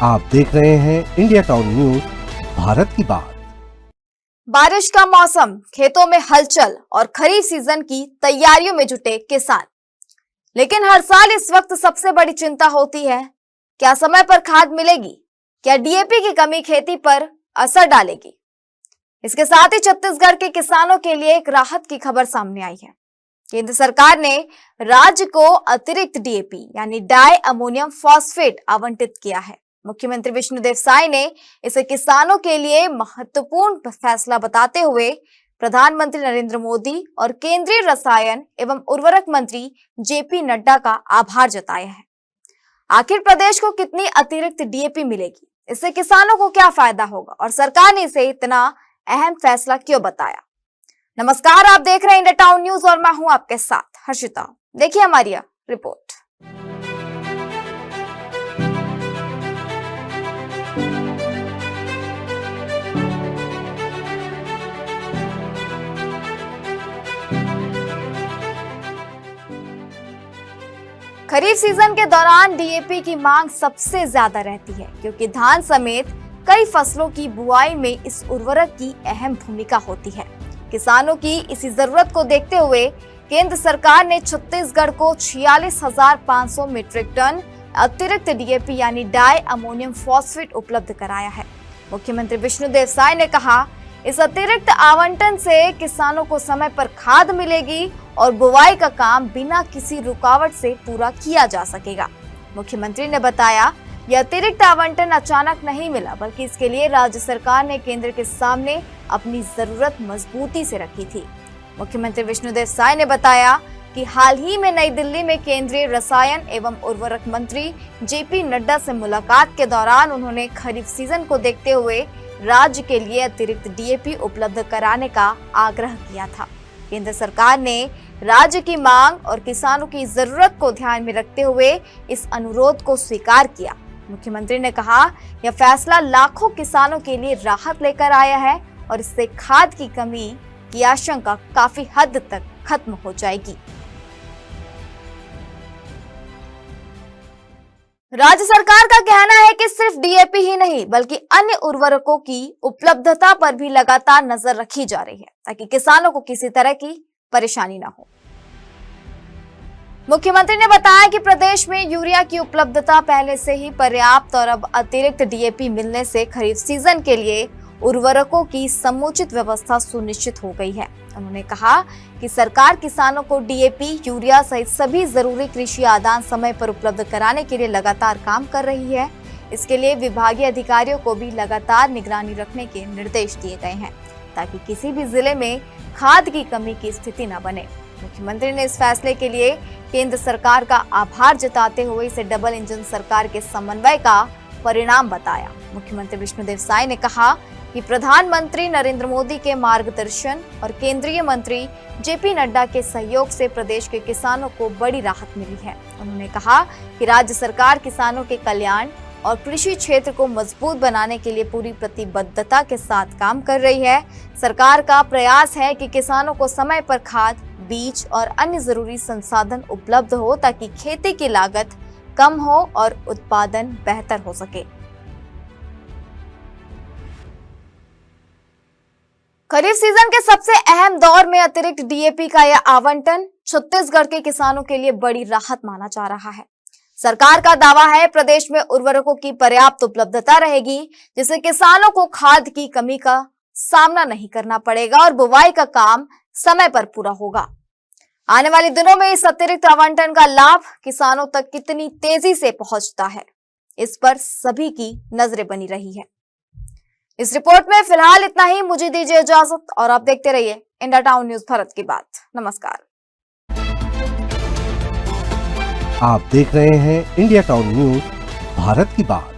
आप देख रहे हैं इंडिया टाउन न्यूज, भारत की बात। बारिश का मौसम, खेतों में हलचल और खरीफ सीजन की तैयारियों में जुटे किसान। लेकिन हर साल इस वक्त सबसे बड़ी चिंता होती है, क्या समय पर खाद मिलेगी? क्या डीएपी की कमी खेती पर असर डालेगी? इसके साथ ही छत्तीसगढ़ के किसानों के लिए एक राहत की खबर सामने आई है। केंद्र सरकार ने राज्य को अतिरिक्त डीएपी यानी डाई अमोनियम फॉस्फेट आवंटित किया है। मुख्यमंत्री विष्णुदेव साय ने इसे किसानों के लिए महत्वपूर्ण फैसला बताते हुए प्रधानमंत्री नरेंद्र मोदी और केंद्रीय रसायन एवं उर्वरक मंत्री जेपी नड्डा का आभार जताया है। आखिर प्रदेश को कितनी अतिरिक्त डीएपी मिलेगी, इससे किसानों को क्या फायदा होगा और सरकार ने इसे इतना अहम फैसला क्यों बताया? नमस्कार, आप देख रहे हैं इंडिया टाउन न्यूज और मैं हूं आपके साथ हर्षिता। देखिए हमारी रिपोर्ट। खरीफ सीजन के दौरान डीएपी की मांग सबसे ज्यादा रहती है, क्योंकि धान समेत कई फसलों की बुआई में इस उर्वरक की अहम भूमिका होती है। किसानों की इसी जरूरत को देखते हुए केंद्र सरकार ने छत्तीसगढ़ को 46,500 मीट्रिक टन अतिरिक्त डीएपी यानी डाई अमोनियम फॉस्फेट उपलब्ध कराया है। मुख्यमंत्री विष्णुदेव साय ने कहा, इस अतिरिक्त आवंटन से किसानों को समय पर खाद मिलेगी और बुवाई का काम बिना किसी रुकावट से पूरा किया जा सकेगा। मुख्यमंत्री ने बताया, यह अतिरिक्त आवंटन अचानक नहीं मिला, बल्कि इसके लिए राज्य सरकार ने केंद्र के सामने अपनी जरूरत मजबूती से रखी थी। मुख्यमंत्री विष्णुदेव साय ने बताया कि हाल ही में नई दिल्ली में केंद्रीय रसायन एवं उर्वरक मंत्री जेपी नड्डा से मुलाकात के दौरान उन्होंने खरीफ सीजन को देखते हुए राज्य के लिए अतिरिक्त डीएपी उपलब्ध कराने का आग्रह किया था। केंद्र सरकार ने राज्य की मांग और किसानों की जरूरत को ध्यान में रखते हुए इस अनुरोध को स्वीकार किया। मुख्यमंत्री ने कहा, यह फैसला लाखों किसानों के लिए राहत लेकर आया है और इससे खाद की कमी की आशंका काफी हद तक खत्म हो जाएगी। राज्य सरकार का कहना है कि सिर्फ डीएपी ही नहीं, बल्कि अन्य उर्वरकों की उपलब्धता पर भी लगातार नजर रखी जा रही है, ताकि किसानों को किसी तरह की परेशानी न हो। मुख्यमंत्री ने बताया कि प्रदेश में यूरिया की उपलब्धता पहले से ही पर्याप्त और अब अतिरिक्त डीएपी मिलने से खरीफ सीजन के लिए उर्वरकों की समुचित व्यवस्था सुनिश्चित हो गई है। उन्होंने कहा कि सरकार किसानों को डीएपी, यूरिया सहित सभी जरूरी कृषि आदान समय पर उपलब्ध कराने के लिए लगातार काम कर रही है। इसके लिए विभागीय अधिकारियों को भी लगातार निगरानी रखने के निर्देश दिए गए हैं, ताकि किसी भी जिले में खाद की कमी की स्थिति न बने। मुख्यमंत्री ने इस फैसले के लिए केंद्र सरकार का आभार जताते हुए इसे डबल इंजन सरकार के समन्वय का परिणाम बताया। मुख्यमंत्री विष्णुदेव साय ने कहा कि प्रधानमंत्री नरेंद्र मोदी के मार्गदर्शन और केंद्रीय मंत्री जेपी नड्डा के सहयोग से प्रदेश के किसानों को बड़ी राहत मिली है। उन्होंने कहा कि राज्य सरकार किसानों के कल्याण और कृषि क्षेत्र को मजबूत बनाने के लिए पूरी प्रतिबद्धता के साथ काम कर रही है। सरकार का प्रयास है कि किसानों को समय पर खाद, बीज और अन्य जरूरी संसाधन उपलब्ध हो, ताकि खेती की लागत कम हो और उत्पादन बेहतर हो सके। खरीफ सीजन के सबसे अहम दौर में अतिरिक्त डीएपी का यह आवंटन छत्तीसगढ़ के किसानों के लिए बड़ी राहत माना जा रहा है। सरकार का दावा है, प्रदेश में उर्वरकों की पर्याप्त उपलब्धता रहेगी, जिससे किसानों को खाद की कमी का सामना नहीं करना पड़ेगा और बुवाई का काम समय पर पूरा होगा। आने वाले दिनों में इस अतिरिक्त आवंटन का लाभ किसानों तक कितनी तेजी से पहुंचता है, इस पर सभी की नजरें बनी रही है। इस रिपोर्ट में फिलहाल इतना ही। मुझे दीजिए इजाजत और आप देखते रहिए इंडिया टाउन न्यूज, भारत की बात। नमस्कार। आप देख रहे हैं इंडिया टाउन न्यूज, भारत की बात।